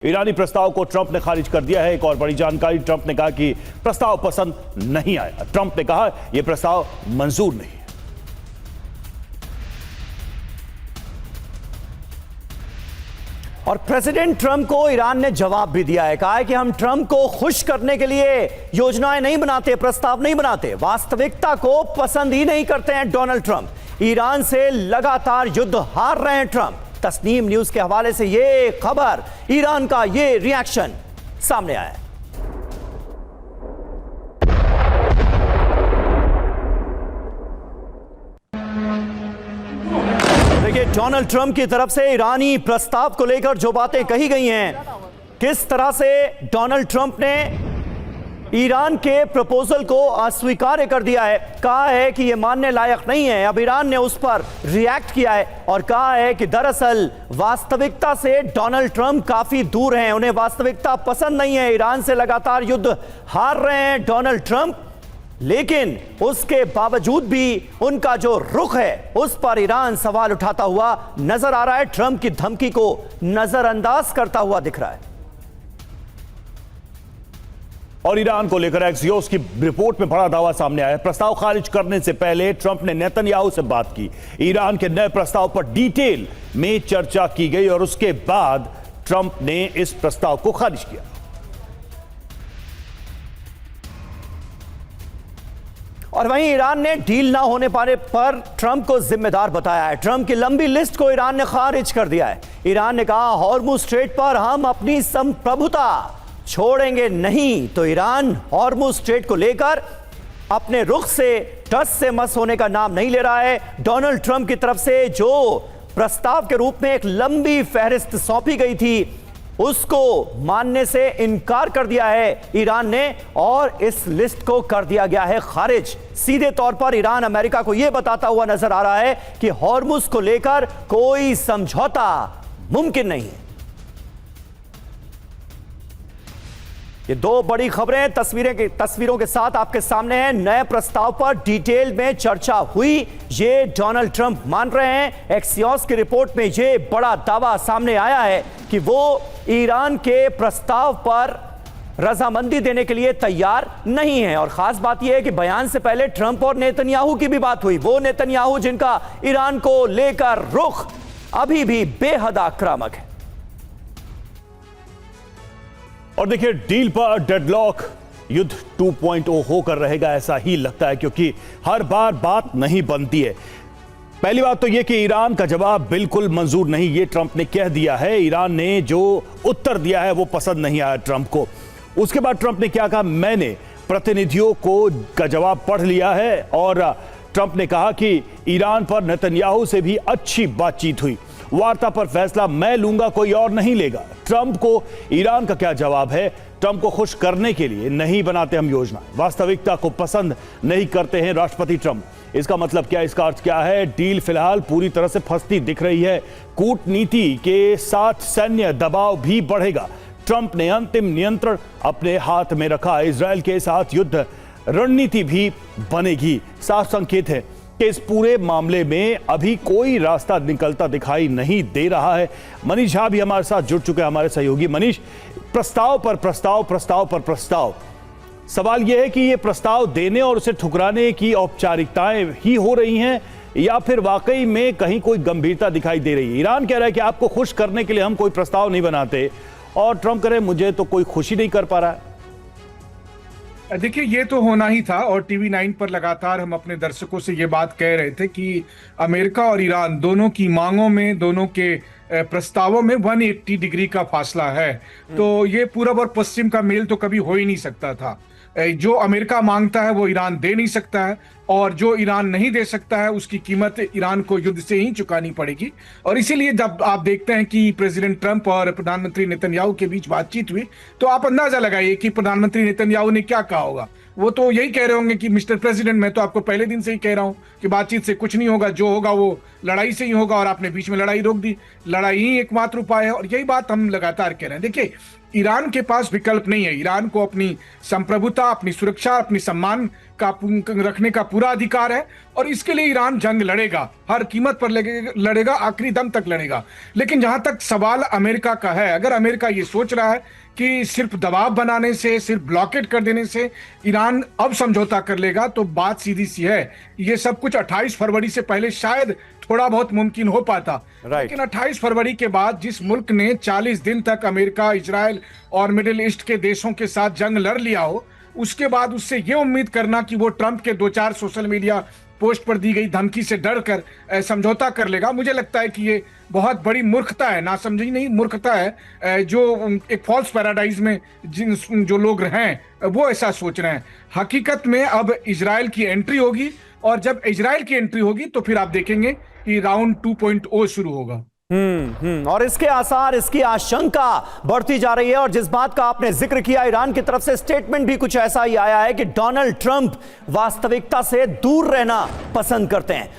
ईरानी प्रस्ताव को ट्रंप ने खारिज कर दिया है। एक और बड़ी जानकारी, ट्रंप ने कहा कि प्रस्ताव पसंद नहीं आया। ट्रंप ने कहा यह प्रस्ताव मंजूर नहीं है। और प्रेसिडेंट ट्रंप को ईरान ने जवाब भी दिया है। कहा है कि हम ट्रंप को खुश करने के लिए योजनाएं नहीं बनाते, प्रस्ताव नहीं बनाते, वास्तविकता को पसंद ही नहीं करते हैं डोनाल्ड ट्रंप। ईरान से लगातार युद्ध हार रहे हैं ट्रंप। तस्नीम न्यूज के हवाले से यह खबर, ईरान का यह रिएक्शन सामने आया है। देखिए, डोनाल्ड ट्रंप की तरफ से ईरानी प्रस्ताव को लेकर जो बातें कही गई हैं, किस तरह से डोनाल्ड ट्रंप ने ईरान के प्रपोजल को अस्वीकार कर दिया है। कहा है कि यह मानने लायक नहीं है। अब ईरान ने उस पर रिएक्ट किया है और कहा है कि दरअसल वास्तविकता से डोनाल्ड ट्रंप काफी दूर हैं, उन्हें वास्तविकता पसंद नहीं है। ईरान से लगातार युद्ध हार रहे हैं डोनाल्ड ट्रंप, लेकिन उसके बावजूद भी उनका जो रुख है उस पर ईरान सवाल उठाता हुआ नजर आ रहा है, ट्रंप की धमकी को नजरअंदाज करता हुआ दिख रहा है। और ईरान को लेकर एक्सियोस की रिपोर्ट में बड़ा दावा सामने आया है। प्रस्ताव खारिज करने से पहले ट्रंप ने नेतन्याहू से बात की। ईरान के नए प्रस्ताव पर डिटेल में चर्चा की गई और उसके बाद ट्रंप ने इस प्रस्ताव को खारिज किया। और वहीं ईरान ने डील ना होने पाने पर ट्रंप को जिम्मेदार बताया है। ट्रंप की लंबी लिस्ट को ईरान ने खारिज कर दिया है। ईरान ने कहा हॉर्मुज स्ट्रेट पर हम अपनी संप्रभुता छोड़ेंगे नहीं। तो ईरान हॉर्मुज स्ट्रेट को लेकर अपने रुख से टस से मस होने का नाम नहीं ले रहा है। डोनाल्ड ट्रंप की तरफ से जो प्रस्ताव के रूप में एक लंबी फहरिस्त सौंपी गई थी, उसको मानने से इनकार कर दिया है ईरान ने और इस लिस्ट को कर दिया गया है खारिज। सीधे तौर पर ईरान अमेरिका को यह बताता हुआ नजर आ रहा है कि हॉर्मुज को लेकर कोई समझौता मुमकिन नहीं है। ये दो बड़ी खबरें तस्वीरों के साथ आपके सामने हैं। नए प्रस्ताव पर डिटेल में चर्चा हुई, ये डोनाल्ड ट्रंप मान रहे हैं। एक्सियोस की रिपोर्ट में ये बड़ा दावा सामने आया है कि वो ईरान के प्रस्ताव पर रजामंदी देने के लिए तैयार नहीं है। और खास बात यह है कि बयान से पहले ट्रंप और नेतन्याहू की भी बात हुई। वो नेतन्याहू जिनका ईरान को लेकर रुख अभी भी बेहद आक्रामक है। और देखिए, डील पर डेडलॉक युद्ध 2.0 होकर रहेगा, ऐसा ही लगता है, क्योंकि हर बार बात नहीं बनती है। पहली बात तो यह कि ईरान का जवाब बिल्कुल मंजूर नहीं, ये ट्रंप ने कह दिया है। ईरान ने जो उत्तर दिया है वो पसंद नहीं आया ट्रंप को। उसके बाद ट्रंप ने क्या कहा, मैंने प्रतिनिधियों का जवाब पढ़ लिया है और ट्रंप ने कहा कि ईरान पर नेतन्याहू से भी अच्छी बातचीत हुई। वार्ता पर फैसला मैं लूंगा, कोई और नहीं लेगा। ट्रंप को ईरान का क्या जवाब है? ट्रंप को खुश करने के लिए नहीं बनाते हम योजना, वास्तविकता को पसंद नहीं करते हैं राष्ट्रपति ट्रंप। इसका मतलब क्या, इसका अर्थ क्या है? डील फिलहाल पूरी तरह से फंसती दिख रही है। कूटनीति के साथ सैन्य दबाव भी बढ़ेगा। ट्रंप ने अंतिम नियंत्रण अपने हाथ में रखा। इजरायल के साथ युद्ध रणनीति भी बनेगी। साफ संकेत है कि इस पूरे मामले में अभी कोई रास्ता निकलता दिखाई नहीं दे रहा है। मनीष झा भी हमारे साथ जुड़ चुके हैं, हमारे सहयोगी। मनीष, प्रस्ताव पर प्रस्ताव, प्रस्ताव पर प्रस्ताव, सवाल यह है कि यह प्रस्ताव देने और उसे ठुकराने की औपचारिकताएं ही हो रही हैं या फिर वाकई में कहीं कोई गंभीरता दिखाई दे रही है? ईरान कह रहा है कि आपको खुश करने के लिए हम कोई प्रस्ताव नहीं बनाते, और ट्रंप कह रहे मुझे तो कोई खुशी नहीं कर पा रहा है। देखिए, ये तो होना ही था और टीवी 9 पर लगातार हम अपने दर्शकों से ये बात कह रहे थे कि अमेरिका और ईरान दोनों की मांगों में, दोनों के प्रस्तावों में 180 डिग्री का फासला है। तो ये पूरब और पश्चिम का मेल तो कभी हो ही नहीं सकता था। जो अमेरिका मांगता है वो ईरान दे नहीं सकता है, और जो ईरान नहीं दे सकता है उसकी कीमत ईरान को युद्ध से ही चुकानी पड़ेगी। और इसीलिए जब आप देखते हैं कि प्रेसिडेंट ट्रंप और प्रधानमंत्री नेतन्याहू के बीच बातचीत हुई, तो आप अंदाजा लगाइए कि प्रधानमंत्री नेतन्याहू ने क्या कहा होगा। वो तो यही कह रहे होंगे कि मिस्टर प्रेसिडेंट, मैं तो आपको पहले दिन से ही कह रहा हूं कि बातचीत से कुछ नहीं होगा, जो होगा वो लड़ाई से ही होगा, और आपने बीच में लड़ाई रोक दी। लड़ाई ही एकमात्र उपाय है, और यही बात हम लगातार कह रहे हैं। देखिए, ईरान के पास विकल्प नहीं है। ईरान को अपनी संप्रभुता, अपनी सुरक्षा, अपनी सम्मान का रखने का पूरा अधिकार है, और इसके लिए ईरान जंग लड़ेगा, हर कीमत पर लड़ेगा, आखिरी दम तक लड़ेगा। लेकिन जहां तक सवाल अमेरिका का है, अगर अमेरिका ये सोच रहा है कि सिर्फ दबाव बनाने से, सिर्फ ब्लॉकेट कर देने से ईरान अब समझौता कर लेगा, तो बात सीधी सी है। ये सब कुछ 28 फरवरी से पहले शायद थोड़ा बहुत मुमकिन हो पाता, लेकिन 28 फरवरी के बाद जिस मुल्क ने 40 दिन तक अमेरिका, इजराइल और मिडिल ईस्ट के देशों के साथ जंग लड़ लिया हो, उसके बाद उससे ये उम्मीद करना कि वो ट्रंप के 2-4 सोशल मीडिया पोस्ट पर दी गई धमकी से डर कर समझौता कर लेगा, मुझे लगता है कि ये बहुत बड़ी मूर्खता है, नासमझी नहीं, मूर्खता है। जो एक फॉल्स पैराडाइज में जो लोग हैं वो ऐसा सोच रहे हैं। हकीकत में अब इजराइल की एंट्री होगी, और जब इजराइल की एंट्री होगी तो फिर आप देखेंगे कि राउंड 2.0 शुरू होगा। और इसके आसार, इसकी आशंका बढ़ती जा रही है। और जिस बात का आपने जिक्र किया, ईरान की तरफ से स्टेटमेंट भी कुछ ऐसा ही आया है कि डोनाल्ड ट्रंप वास्तविकता से दूर रहना पसंद करते हैं।